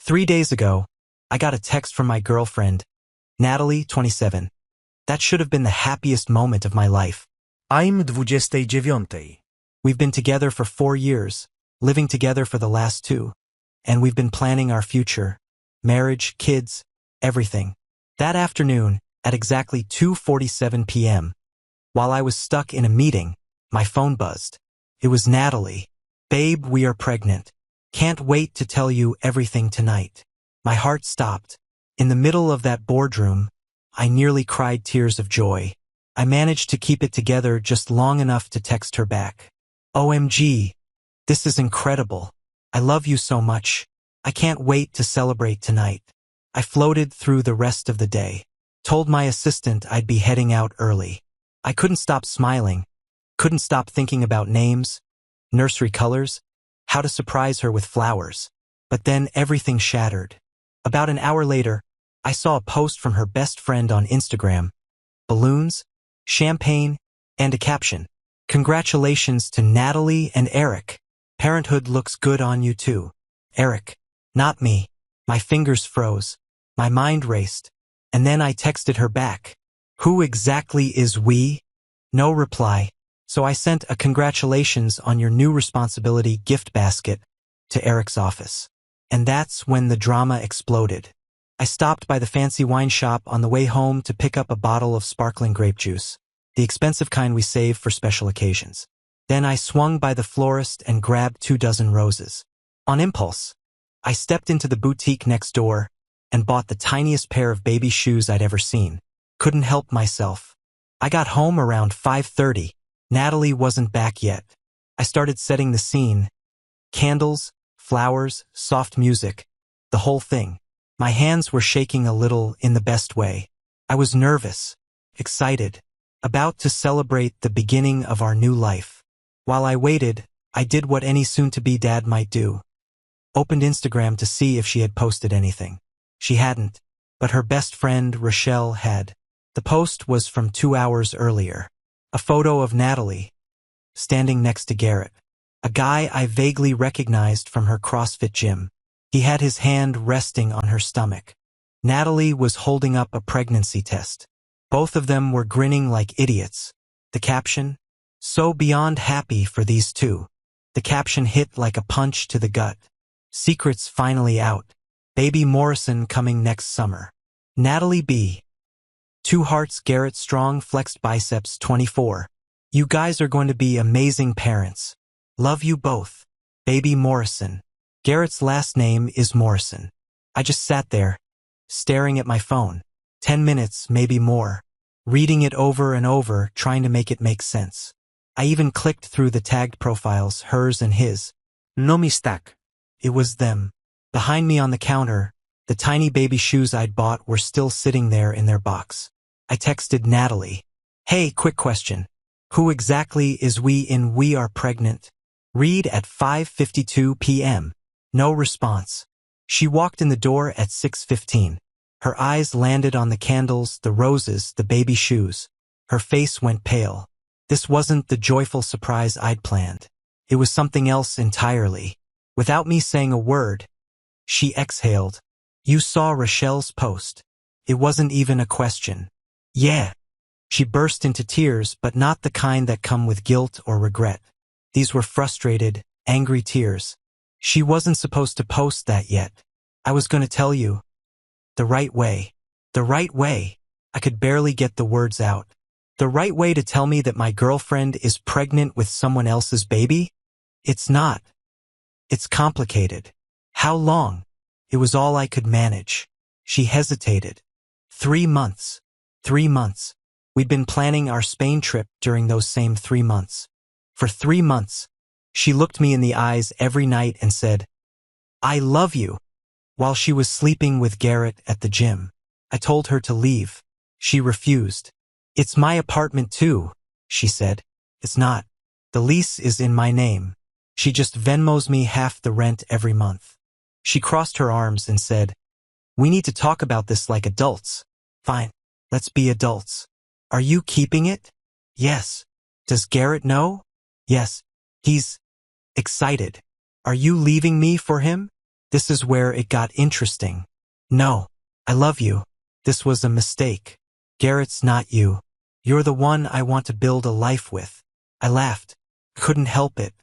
3 days ago, I got a text from my girlfriend, Natalie, 27. That should have been the happiest moment of my life. I'm 29. We've been together for 4 years, living together for the last 2. And we've been planning our future. Marriage, kids, everything. That afternoon, at exactly 2:47 p.m., while I was stuck in a meeting, my phone buzzed. It was Natalie. Babe, we are pregnant. Can't wait to tell you everything tonight. My heart stopped. In the middle of that boardroom, I nearly cried tears of joy. I managed to keep it together just long enough to text her back. OMG, this is incredible. I love you so much. I can't wait to celebrate tonight. I floated through the rest of the day. Told my assistant I'd be heading out early. I couldn't stop smiling. Couldn't stop thinking about names, nursery colors, how to surprise her with flowers. But then everything shattered. About an hour later, I saw a post from her best friend on Instagram. Balloons, champagne, and a caption. Congratulations to Natalie and Eric. Parenthood looks good on you too. Eric, not me. My fingers froze. My mind raced. And then I texted her back. Who exactly is we? No reply. So I sent a congratulations on your new responsibility gift basket to Eric's office. And that's when the drama exploded. I stopped by the fancy wine shop on the way home to pick up a bottle of sparkling grape juice, the expensive kind we save for special occasions. Then I swung by the florist and grabbed 24 roses. On impulse, I stepped into the boutique next door and bought the tiniest pair of baby shoes I'd ever seen. Couldn't help myself. I got home around 5:30. Natalie wasn't back yet. I started setting the scene. Candles, flowers, soft music, the whole thing. My hands were shaking a little in the best way. I was nervous, excited, about to celebrate the beginning of our new life. While I waited, I did what any soon-to-be dad might do. Opened Instagram to see if she had posted anything. She hadn't, but her best friend, Rochelle, had. The post was from 2 hours earlier. A photo of Natalie, standing next to Garrett, a guy I vaguely recognized from her CrossFit gym. He had his hand resting on her stomach. Natalie was holding up a pregnancy test. Both of them were grinning like idiots. The caption? So beyond happy for these two. The caption hit like a punch to the gut. Secrets finally out. Baby Morrison coming next summer. Natalie B. 2 hearts. Garrett strong flexed biceps 24. You guys are going to be amazing parents. Love you both. Baby Morrison. Garrett's last name is Morrison. I just sat there, staring at my phone. 10 minutes, maybe more. Reading it over and over, trying to make it make sense. I even clicked through the tagged profiles, hers and his. No mistake. It was them. Behind me on the counter, the tiny baby shoes I'd bought were still sitting there in their box. I texted Natalie. Hey, quick question. Who exactly is we in We Are Pregnant? Read at 5:52 p.m. No response. She walked in the door at 6:15. Her eyes landed on the candles, the roses, the baby shoes. Her face went pale. This wasn't the joyful surprise I'd planned. It was something else entirely. Without me saying a word, she exhaled. You saw Rochelle's post. It wasn't even a question. Yeah. She burst into tears, but not the kind that come with guilt or regret. These were frustrated, angry tears. She wasn't supposed to post that yet. I was going to tell you. The right way. The right way. I could barely get the words out. The right way to tell me that my girlfriend is pregnant with someone else's baby? It's not. It's complicated. How long? It was all I could manage. She hesitated. 3 months. 3 months. We'd been planning our Spain trip during those same 3 months. For 3 months, she looked me in the eyes every night and said, I love you, while she was sleeping with Garrett at the gym. I told her to leave. She refused. It's my apartment too, she said. It's not. The lease is in my name. She just Venmos me half the rent every month. She crossed her arms and said, we need to talk about this like adults. Fine, let's be adults. Are you keeping it? Yes. Does Garrett know? Yes. He's excited. Are you leaving me for him? This is where it got interesting. No, I love you. This was a mistake. Garrett's not you. You're the one I want to build a life with. I laughed. Couldn't help it.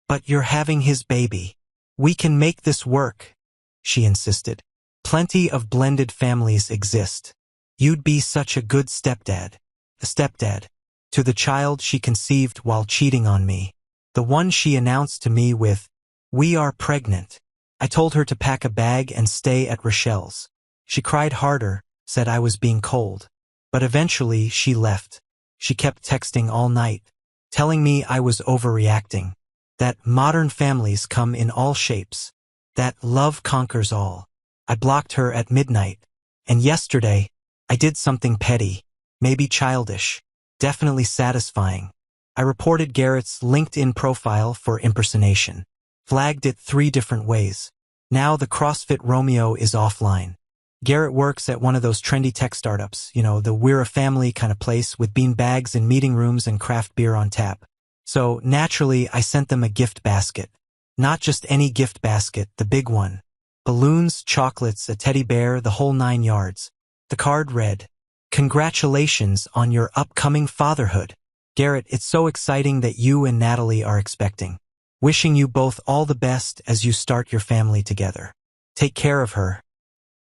But you're having his baby. We can make this work, she insisted. Plenty of blended families exist. You'd be such a good stepdad. A stepdad. To the child she conceived while cheating on me. The one she announced to me with, "We are pregnant." I told her to pack a bag and stay at Rochelle's. She cried harder, said I was being cold. But eventually she left. She kept texting all night, telling me I was overreacting. That modern families come in all shapes. That love conquers all. I blocked her at midnight. And yesterday, I did something petty, maybe childish, definitely satisfying. I reported Garrett's LinkedIn profile for impersonation. Flagged it 3 different ways. Now the CrossFit Romeo is offline. Garrett works at one of those trendy tech startups, the we're a family kind of place with bean bags in meeting rooms and craft beer on tap. So naturally, I sent them a gift basket. Not just any gift basket, the big one. Balloons, chocolates, a teddy bear, the whole 9 yards. The card read, "Congratulations on your upcoming fatherhood. Garrett, it's so exciting that you and Natalie are expecting. Wishing you both all the best as you start your family together. Take care of her.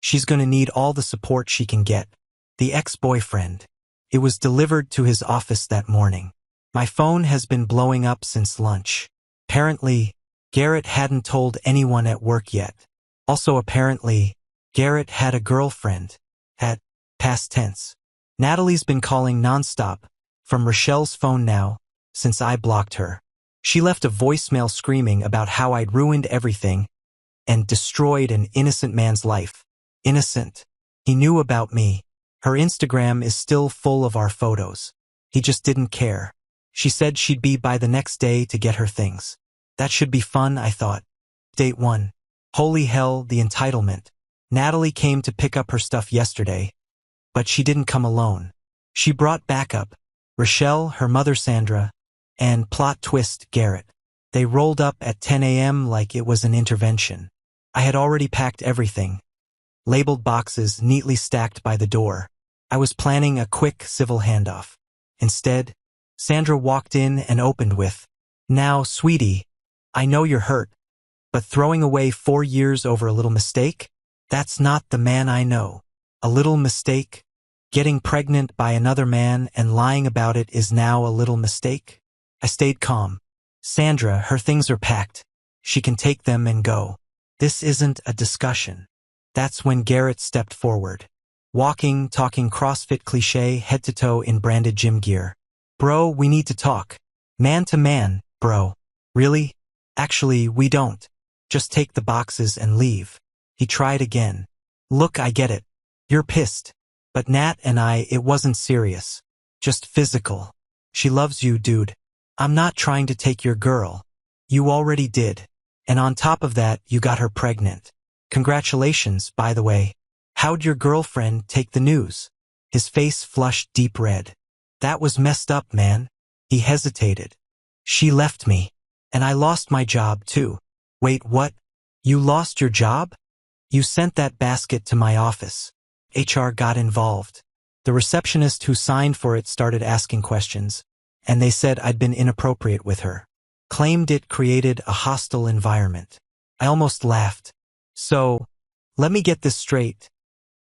She's going to need all the support she can get." The ex-boyfriend. It was delivered to his office that morning. My phone has been blowing up since lunch. Apparently, Garrett hadn't told anyone at work yet. Also apparently, Garrett had a girlfriend. At past tense. Natalie's been calling nonstop, from Rochelle's phone now, since I blocked her. She left a voicemail screaming about how I'd ruined everything and destroyed an innocent man's life. Innocent. He knew about me. Her Instagram is still full of our photos. He just didn't care. She said she'd be by the next day to get her things. That should be fun, I thought. Date 1. Holy hell, the entitlement. Natalie came to pick up her stuff yesterday, but she didn't come alone. She brought backup. Rochelle, her mother Sandra, and plot twist Garrett. They rolled up at 10 a.m. like it was an intervention. I had already packed everything. Labeled boxes neatly stacked by the door. I was planning a quick civil handoff. Instead, Sandra walked in and opened with, "Now, sweetie, I know you're hurt, but throwing away 4 years over a little mistake? That's not the man I know. A little mistake? Getting pregnant by another man and lying about it is now a little mistake?" I stayed calm. "Sandra, her things are packed. She can take them and go. This isn't a discussion." That's when Garrett stepped forward. Walking, talking CrossFit cliché, head to toe in branded gym gear. "Bro, we need to talk. Man to man, bro." "Really? Actually, we don't. Just take the boxes and leave." He tried again. "Look, I get it. You're pissed. But Nat and it wasn't serious. Just physical. She loves you, dude. I'm not trying to take your girl. You already did. And on top of that, you got her pregnant. Congratulations, by the way. How'd your girlfriend take the news?" His face flushed deep red. "That was messed up, man." He hesitated. "She left me. And I lost my job, too." "Wait, what? You lost your job?" "You sent that basket to my office. HR got involved. The receptionist who signed for it started asking questions, and they said I'd been inappropriate with her. Claimed it created a hostile environment." I almost laughed. "So, let me get this straight.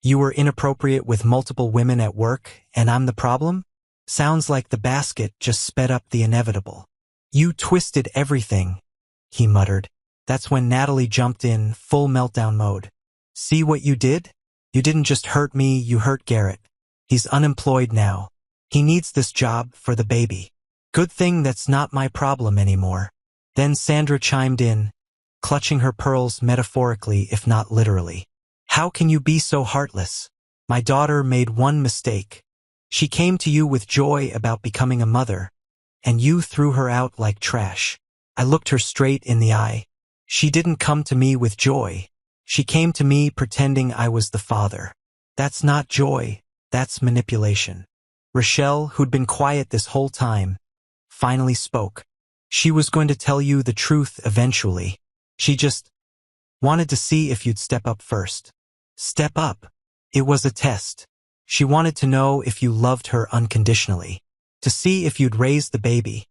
You were inappropriate with multiple women at work, and I'm the problem? Sounds like the basket just sped up the inevitable." "You twisted everything," he muttered. That's when Natalie jumped in, full meltdown mode. "See what you did? You didn't just hurt me, you hurt Garrett. He's unemployed now. He needs this job for the baby. Good thing that's not my problem anymore." Then Sandra chimed in, clutching her pearls metaphorically if not literally. "How can you be so heartless? My daughter made one mistake. She came to you with joy about becoming a mother, and you threw her out like trash." I looked her straight in the eye. "She didn't come to me with joy. She came to me pretending I was the father. That's not joy, that's manipulation." Rochelle, who'd been quiet this whole time, finally spoke. "She was going to tell you the truth eventually. She just Wanted to see if you'd step up first. Step up. It was a test. She wanted to know if you loved her unconditionally. To see if you'd raise the baby,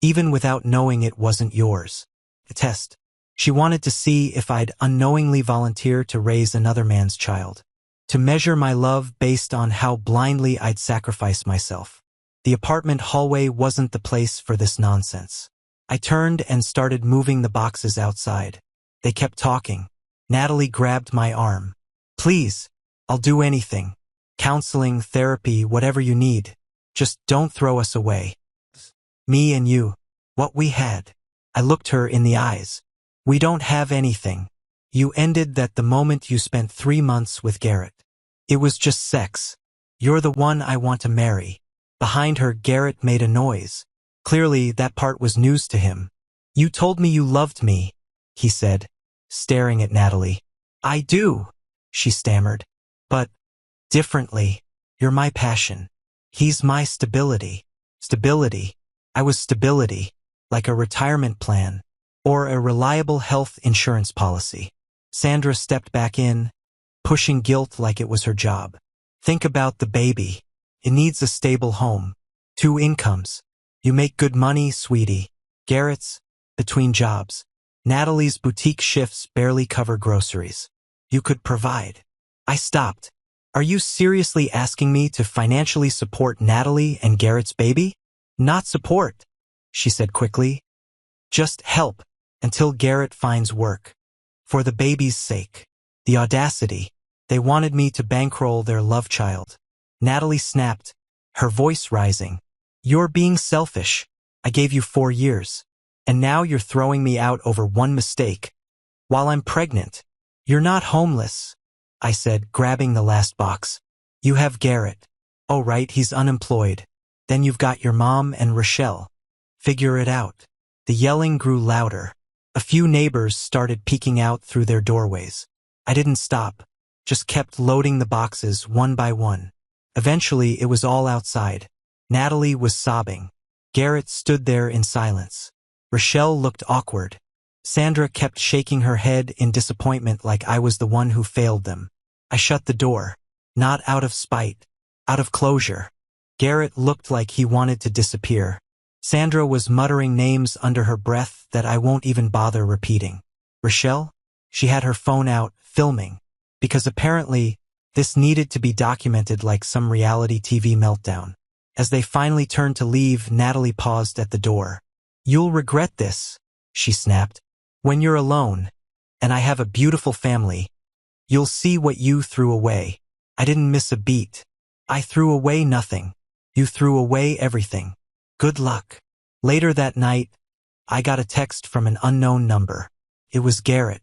even without knowing it wasn't yours. A test. She wanted to see if I'd unknowingly volunteer to raise another man's child. To measure my love based on how blindly I'd sacrifice myself. The apartment hallway wasn't the place for this nonsense. I turned and started moving the boxes outside. They kept talking. Natalie grabbed my arm. Please, I'll do anything. Counseling, therapy, whatever you need. Just don't throw us away. Me and you. What we had. I looked her in the eyes. We don't have anything. You ended that the moment you spent 3 months with Garrett. It was just sex. You're the one I want to marry. Behind her, Garrett made a noise. Clearly, that part was news to him. You told me you loved me, he said, staring at Natalie. I do, she stammered. But differently. You're my passion. He's my stability. Stability. I was stability, like a retirement plan or a reliable health insurance policy. Sandra stepped back in, pushing guilt like it was her job. Think about the baby. It needs a stable home. 2 incomes. You make good money, sweetie. Garrett's, between jobs. Natalie's boutique shifts barely cover groceries. You could provide. I stopped. Are you seriously asking me to financially support Natalie and Garrett's baby? Not support, she said quickly. Just help, until Garrett finds work. For the baby's sake. The audacity. They wanted me to bankroll their love child. Natalie snapped, her voice rising. You're being selfish. I gave you 4 years. And now you're throwing me out over one mistake. While I'm pregnant. You're not homeless, I said, grabbing the last box. You have Garrett. Oh right, he's unemployed. Then you've got your mom and Rochelle. Figure it out. The yelling grew louder. A few neighbors started peeking out through their doorways. I didn't stop, just kept loading the boxes one by one. Eventually, it was all outside. Natalie was sobbing. Garrett stood there in silence. Rochelle looked awkward. Sandra kept shaking her head in disappointment like I was the one who failed them. I shut the door. Not out of spite. Out of closure. Garrett looked like he wanted to disappear. Sandra was muttering names under her breath that I won't even bother repeating. Rochelle? She had her phone out, filming. Because apparently, this needed to be documented like some reality TV meltdown. As they finally turned to leave, Natalie paused at the door. You'll regret this, she snapped. When you're alone, and I have a beautiful family, you'll see what you threw away. I didn't miss a beat. I threw away nothing. You threw away everything. Good luck. Later that night, I got a text from an unknown number. It was Garrett.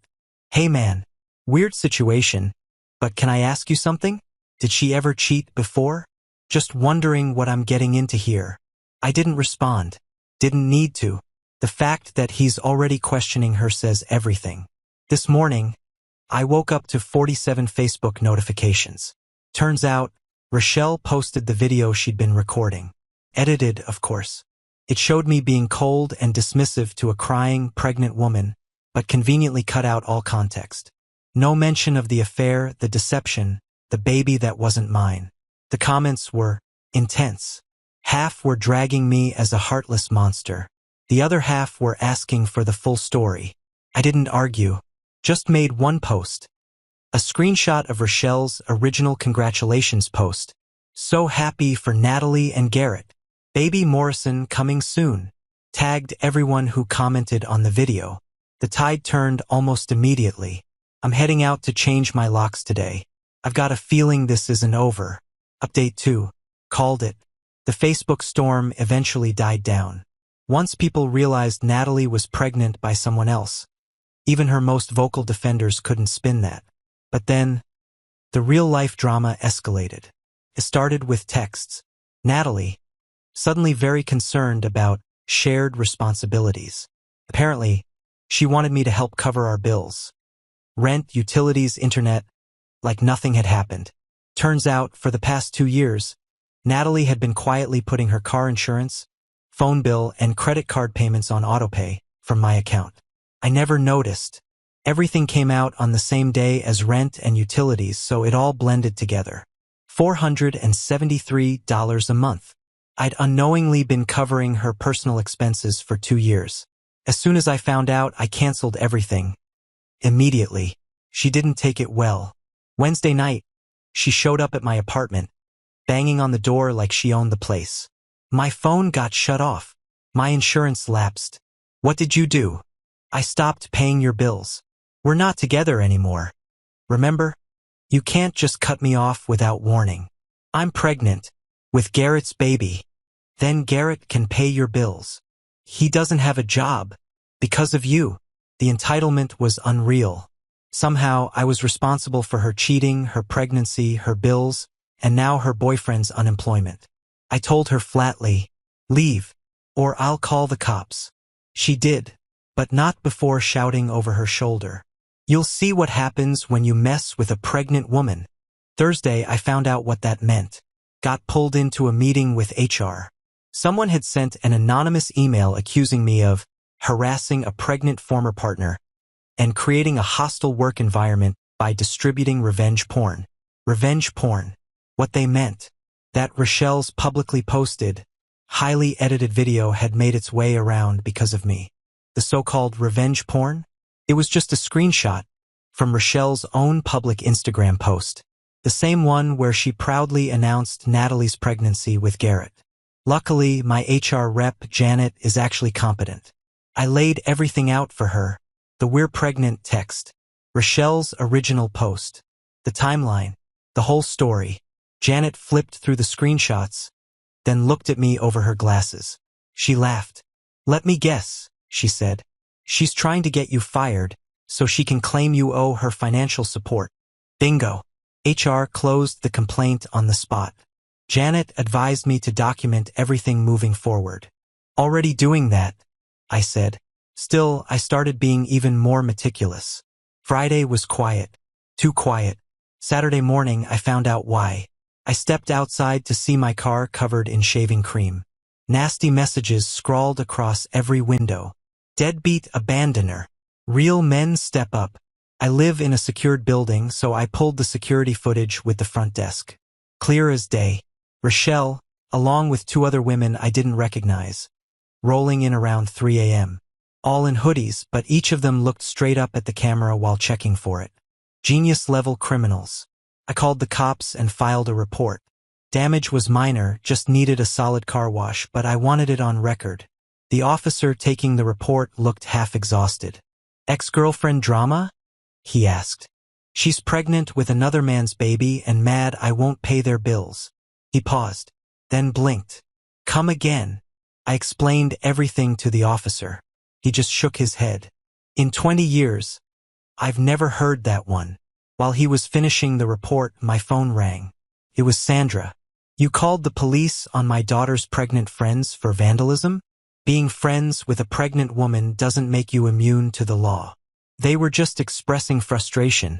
Hey man, weird situation, but can I ask you something? Did she ever cheat before? Just wondering what I'm getting into here. I didn't respond. Didn't need to. The fact that he's already questioning her says everything. This morning, I woke up to 47 Facebook notifications. Turns out, Rochelle posted the video she'd been recording. Edited, of course. It showed me being cold and dismissive to a crying, pregnant woman, but conveniently cut out all context. No mention of the affair, the deception, the baby that wasn't mine. The comments were intense. Half were dragging me as a heartless monster. The other half were asking for the full story. I didn't argue. Just made one post. A screenshot of Rochelle's original congratulations post. So happy for Natalie and Garrett. Baby Morrison coming soon. Tagged everyone who commented on the video. The tide turned almost immediately. I'm heading out to change my locks today. I've got a feeling this isn't over. Update 2. Called it. The Facebook storm eventually died down. Once people realized Natalie was pregnant by someone else, even her most vocal defenders couldn't spin that. But then, the real-life drama escalated. It started with texts. Natalie, suddenly very concerned about shared responsibilities. Apparently, she wanted me to help cover our bills. Rent, utilities, internet, like nothing had happened. Turns out, for the past 2 years, Natalie had been quietly putting her car insurance, phone bill, and credit card payments on autopay from my account. I never noticed. Everything came out on the same day as rent and utilities, so it all blended together. $473 a month. I'd unknowingly been covering her personal expenses for 2 years. As soon as I found out, I canceled everything. Immediately. She didn't take it well. Wednesday night, she showed up at my apartment, banging on the door like she owned the place. My phone got shut off. My insurance lapsed. What did you do? I stopped paying your bills. We're not together anymore. Remember? You can't just cut me off without warning. I'm pregnant with Garrett's baby. Then Garrett can pay your bills. He doesn't have a job. Because of you. The entitlement was unreal. Somehow, I was responsible for her cheating, her pregnancy, her bills, and now her boyfriend's unemployment. I told her flatly, leave, or I'll call the cops. She did, but not before shouting over her shoulder. You'll see what happens when you mess with a pregnant woman. Thursday, I found out what that meant. Got pulled into a meeting with HR. Someone had sent an anonymous email accusing me of harassing a pregnant former partner and creating a hostile work environment by distributing revenge porn. Revenge porn. What they meant. That Rochelle's publicly posted, highly edited video had made its way around because of me. The so-called revenge porn? It was just a screenshot from Rochelle's own public Instagram post. The same one where she proudly announced Natalie's pregnancy with Garrett. Luckily, my HR rep, Janet, is actually competent. I laid everything out for her. The "we're pregnant" text, Rochelle's original post, the timeline, the whole story. Janet flipped through the screenshots, then looked at me over her glasses. She laughed. Let me guess, she said. She's trying to get you fired so she can claim you owe her financial support. Bingo. HR closed the complaint on the spot. Janet advised me to document everything moving forward. Already doing that, I said. Still, I started being even more meticulous. Friday was quiet. Too quiet. Saturday morning, I found out why. I stepped outside to see my car covered in shaving cream. Nasty messages scrawled across every window. Deadbeat abandoner. Real men step up. I live in a secured building, so I pulled the security footage with the front desk. Clear as day. Rochelle, along with 2 other women I didn't recognize, rolling in around 3 a.m. All in hoodies, but each of them looked straight up at the camera while checking for it. Genius-level criminals. I called the cops and filed a report. Damage was minor, just needed a solid car wash, but I wanted it on record. The officer taking the report looked half exhausted. Ex-girlfriend drama? He asked. She's pregnant with another man's baby and mad I won't pay their bills. He paused, then blinked. Come again. I explained everything to the officer. He just shook his head. In 20 years, I've never heard that one. While he was finishing the report, my phone rang. It was Sandra. You called the police on my daughter's pregnant friends for vandalism? Being friends with a pregnant woman doesn't make you immune to the law. They were just expressing frustration,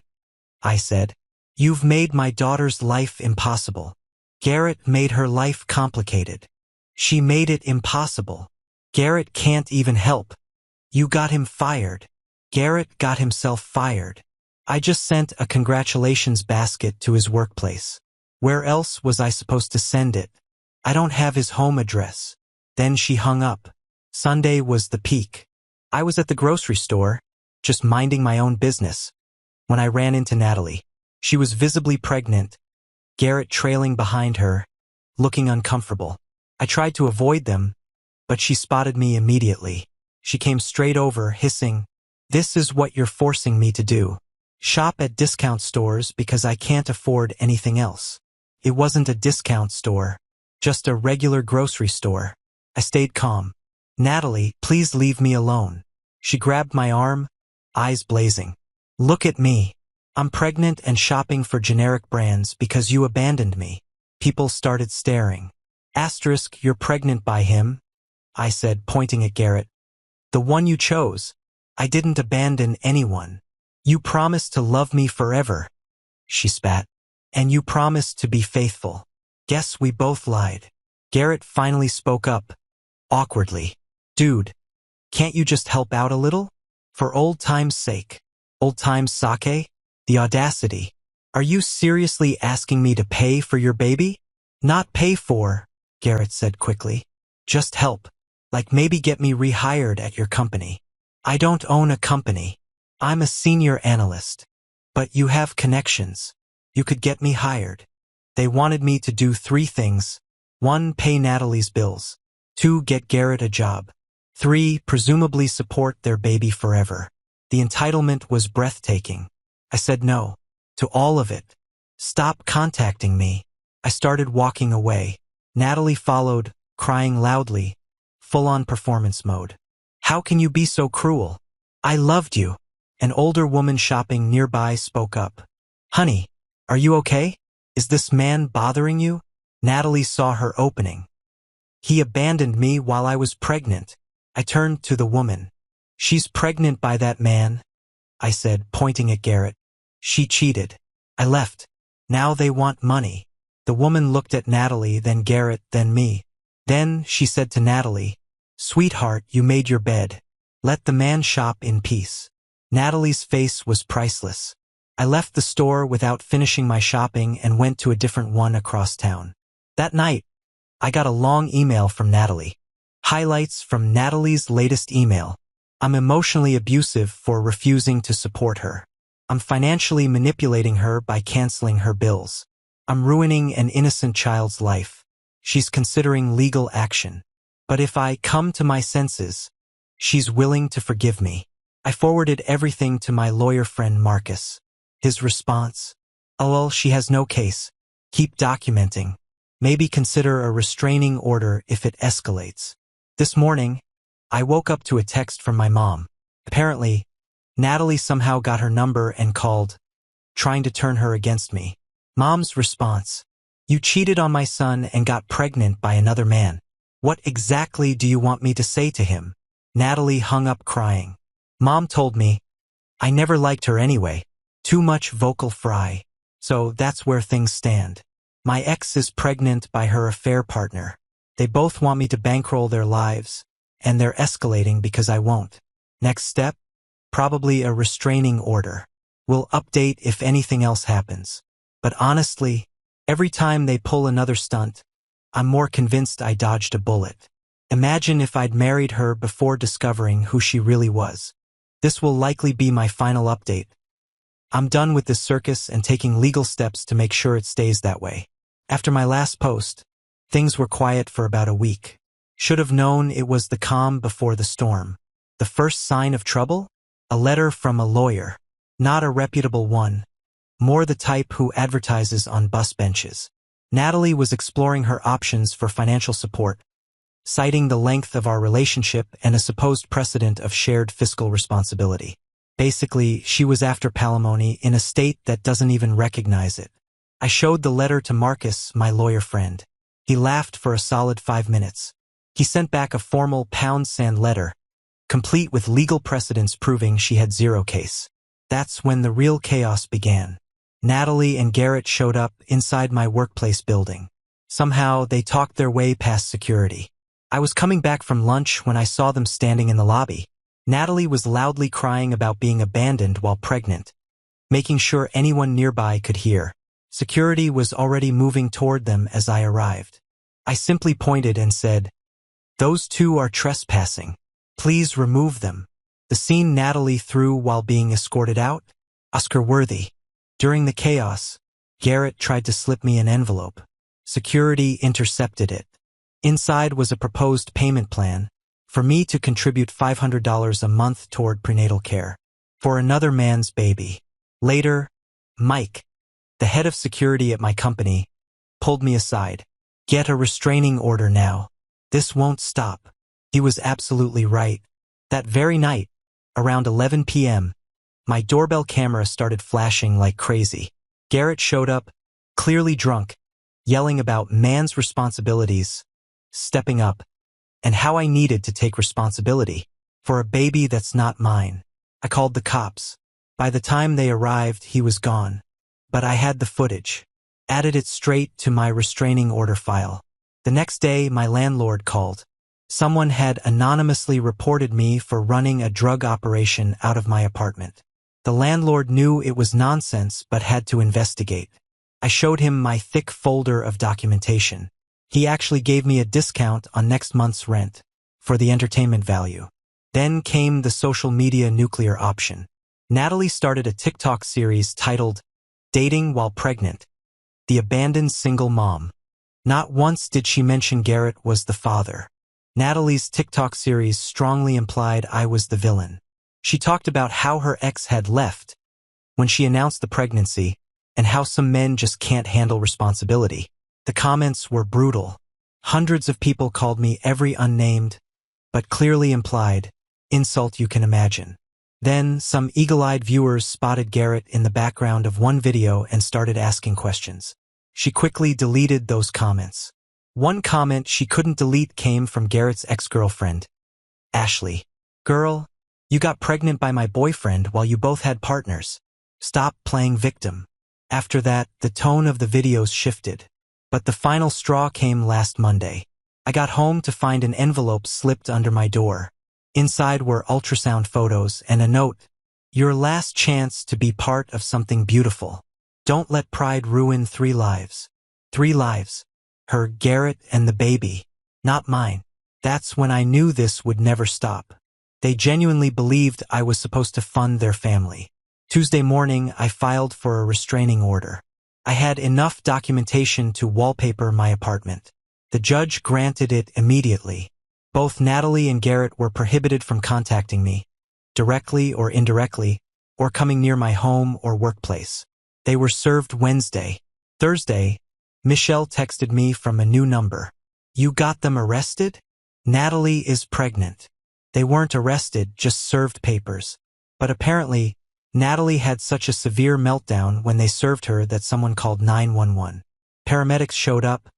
I said. You've made my daughter's life impossible. Garrett made her life complicated. She made it impossible. Garrett can't even help. You got him fired. Garrett got himself fired. I just sent a congratulations basket to his workplace. Where else was I supposed to send it? I don't have his home address. Then she hung up. Sunday was the peak. I was at the grocery store, just minding my own business, when I ran into Natalie. She was visibly pregnant, Garrett trailing behind her, looking uncomfortable. I tried to avoid them, but she spotted me immediately. She came straight over, hissing, "This is what you're forcing me to do. Shop at discount stores because I can't afford anything else." It wasn't a discount store, just a regular grocery store. I stayed calm. "Natalie, please leave me alone." She grabbed my arm, eyes blazing. "Look at me. I'm pregnant and shopping for generic brands because you abandoned me." People started staring. "Asterisk, you're pregnant by him," I said, pointing at Garrett. "The one you chose. I didn't abandon anyone. You promised to love me forever." She spat. "And you promised to be faithful. Guess we both lied." Garrett finally spoke up, awkwardly. "Dude, can't you just help out a little? For old time's sake." Old-time sake? The audacity. Are you seriously asking me to pay for your baby? Not pay for, Garrett said quickly. Just help. Like maybe get me rehired at your company. I don't own a company. I'm a senior analyst. But you have connections. You could get me hired. They wanted me to do 3 things. 1, pay Natalie's bills. 2, get Garrett a job. 3, presumably support their baby forever. The entitlement was breathtaking. I said no. To all of it. Stop contacting me. I started walking away. Natalie followed, crying loudly, full-on performance mode. How can you be so cruel? I loved you. An older woman shopping nearby spoke up. Honey, are you okay? Is this man bothering you? Natalie saw her opening. He abandoned me while I was pregnant. I turned to the woman. She's pregnant by that man, I said, pointing at Garrett. She cheated. I left. Now they want money. The woman looked at Natalie, then Garrett, then me. Then she said to Natalie, Sweetheart, you made your bed. Let the man shop in peace. Natalie's face was priceless. I left the store without finishing my shopping and went to a different one across town. That night, I got a long email from Natalie. Highlights from Natalie's latest email. I'm emotionally abusive for refusing to support her. I'm financially manipulating her by canceling her bills. I'm ruining an innocent child's life. She's considering legal action. But if I come to my senses, she's willing to forgive me. I forwarded everything to my lawyer friend Marcus. His response? LOL, she has no case. Keep documenting. Maybe consider a restraining order if it escalates. This morning, I woke up to a text from my mom. Apparently, Natalie somehow got her number and called, trying to turn her against me. Mom's response: You cheated on my son and got pregnant by another man. What exactly do you want me to say to him? Natalie hung up crying. Mom told me, I never liked her anyway. Too much vocal fry. So that's where things stand. My ex is pregnant by her affair partner. They both want me to bankroll their lives, and they're escalating because I won't. Next step? Probably a restraining order. We'll update if anything else happens. But honestly, every time they pull another stunt, I'm more convinced I dodged a bullet. Imagine if I'd married her before discovering who she really was. This will likely be my final update. I'm done with this circus and taking legal steps to make sure it stays that way. After my last post, things were quiet for about a week. Should have known it was the calm before the storm. The first sign of trouble? A letter from a lawyer. Not a reputable one. More the type who advertises on bus benches. Natalie was exploring her options for financial support, citing the length of our relationship and a supposed precedent of shared fiscal responsibility. Basically, she was after palimony in a state that doesn't even recognize it. I showed the letter to Marcus, my lawyer friend. He laughed for a solid 5 minutes. He sent back a formal £1 letter, complete with legal precedents proving she had zero case. That's when the real chaos began. Natalie and Garrett showed up inside my workplace building. Somehow, they talked their way past security. I was coming back from lunch when I saw them standing in the lobby. Natalie was loudly crying about being abandoned while pregnant, making sure anyone nearby could hear. Security was already moving toward them as I arrived. I simply pointed and said, "Those two are trespassing. Please remove them." The scene Natalie threw while being escorted out? Oscar-worthy. During the chaos, Garrett tried to slip me an envelope. Security intercepted it. Inside was a proposed payment plan for me to contribute $500 a month toward prenatal care for another man's baby. Later, Mike, the head of security at my company, pulled me aside. "Get a restraining order now. This won't stop." He was absolutely right. That very night, around 11 p.m., my doorbell camera started flashing like crazy. Garrett showed up, clearly drunk, yelling about man's responsibilities, stepping up, and how I needed to take responsibility for a baby that's not mine. I called the cops. By the time they arrived, he was gone. But I had the footage. Added it straight to my restraining order file. The next day, my landlord called. Someone had anonymously reported me for running a drug operation out of my apartment. The landlord knew it was nonsense but had to investigate. I showed him my thick folder of documentation. He actually gave me a discount on next month's rent for the entertainment value. Then came the social media nuclear option. Natalie started a TikTok series titled Dating While Pregnant, The Abandoned Single Mom. Not once did she mention Garrett was the father. Natalie's TikTok series strongly implied I was the villain. She talked about how her ex had left when she announced the pregnancy and how some men just can't handle responsibility. The comments were brutal. Hundreds of people called me every unnamed, but clearly implied, insult you can imagine. Then some eagle-eyed viewers spotted Garrett in the background of one video and started asking questions. She quickly deleted those comments. One comment she couldn't delete came from Garrett's ex-girlfriend, Ashley. "Girl, you got pregnant by my boyfriend while you both had partners. Stop playing victim." After that, the tone of the videos shifted. But the final straw came last Monday. I got home to find an envelope slipped under my door. Inside were ultrasound photos and a note, "Your last chance to be part of something beautiful. Don't let pride ruin 3 lives. 3 lives. Her, Garrett, and the baby. Not mine." That's when I knew this would never stop. They genuinely believed I was supposed to fund their family. Tuesday morning, I filed for a restraining order. I had enough documentation to wallpaper my apartment. The judge granted it immediately. Both Natalie and Garrett were prohibited from contacting me, directly or indirectly, or coming near my home or workplace. They were served Wednesday. Thursday, Michelle texted me from a new number. "You got them arrested? Natalie is pregnant." They weren't arrested, just served papers. But apparently, Natalie had such a severe meltdown when they served her that someone called 911. Paramedics showed up,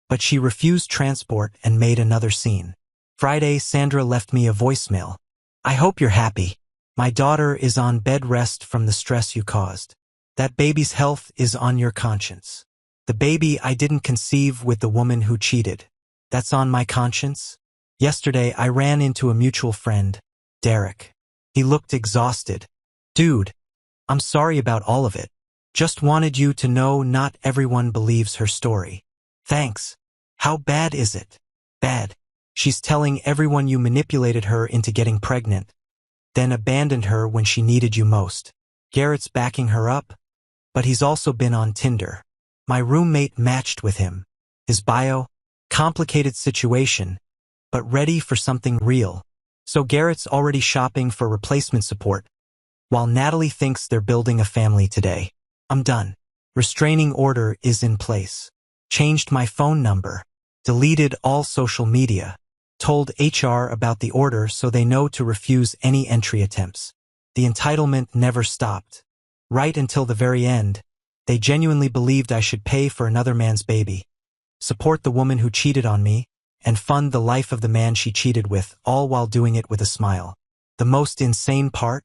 but she refused transport and made another scene. Friday, Sandra left me a voicemail. "I hope you're happy. My daughter is on bed rest from the stress you caused. That baby's health is on your conscience. The baby I didn't conceive with the woman who cheated. That's on my conscience." Yesterday, I ran into a mutual friend, Derek. He looked exhausted. "Dude, I'm sorry about all of it. Just wanted you to know not everyone believes her story." "Thanks. How bad is it?" "Bad. She's telling everyone you manipulated her into getting pregnant, then abandoned her when she needed you most. Garrett's backing her up, but he's also been on Tinder. My roommate matched with him. His bio, complicated situation, but ready for something real. So Garrett's already shopping for replacement support, while Natalie thinks they're building a family today. I'm done. Restraining order is in place. Changed my phone number. Deleted all social media. Told HR about the order so they know to refuse any entry attempts. The entitlement never stopped. Right until the very end, they genuinely believed I should pay for another man's baby, support the woman who cheated on me, and fund the life of the man she cheated with, all while doing it with a smile. The most insane part?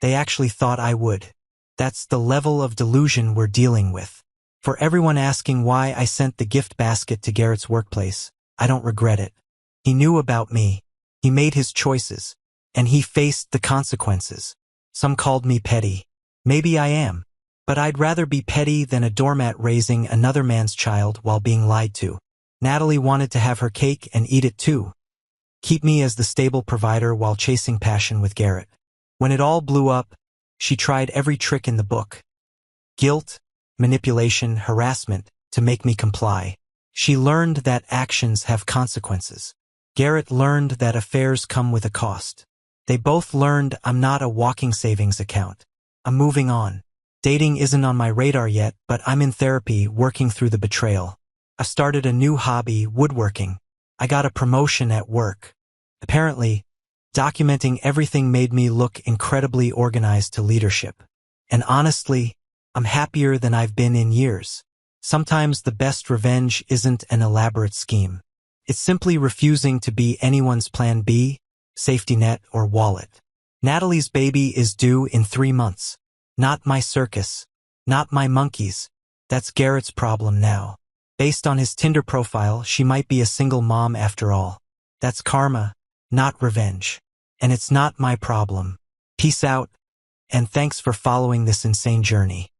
They actually thought I would. That's the level of delusion we're dealing with. For everyone asking why I sent the gift basket to Garrett's workplace, I don't regret it. He knew about me. He made his choices, and he faced the consequences. Some called me petty. Maybe I am. But I'd rather be petty than a doormat raising another man's child while being lied to. Natalie wanted to have her cake and eat it too. Keep me as the stable provider while chasing passion with Garrett. When it all blew up, she tried every trick in the book. Guilt, manipulation, harassment, to make me comply. She learned that actions have consequences. Garrett learned that affairs come with a cost. They both learned I'm not a walking savings account. I'm moving on. Dating isn't on my radar yet, but I'm in therapy working through the betrayal. I've started a new hobby, woodworking. I got a promotion at work. Apparently, documenting everything made me look incredibly organized to leadership. And honestly, I'm happier than I've been in years. Sometimes the best revenge isn't an elaborate scheme. It's simply refusing to be anyone's plan B, safety net, or wallet. Natalie's baby is due in 3 months. Not my circus. Not my monkeys. That's Garrett's problem now. Based on his Tinder profile, she might be a single mom after all. That's karma, not revenge. And it's not my problem. Peace out. And thanks for following this insane journey.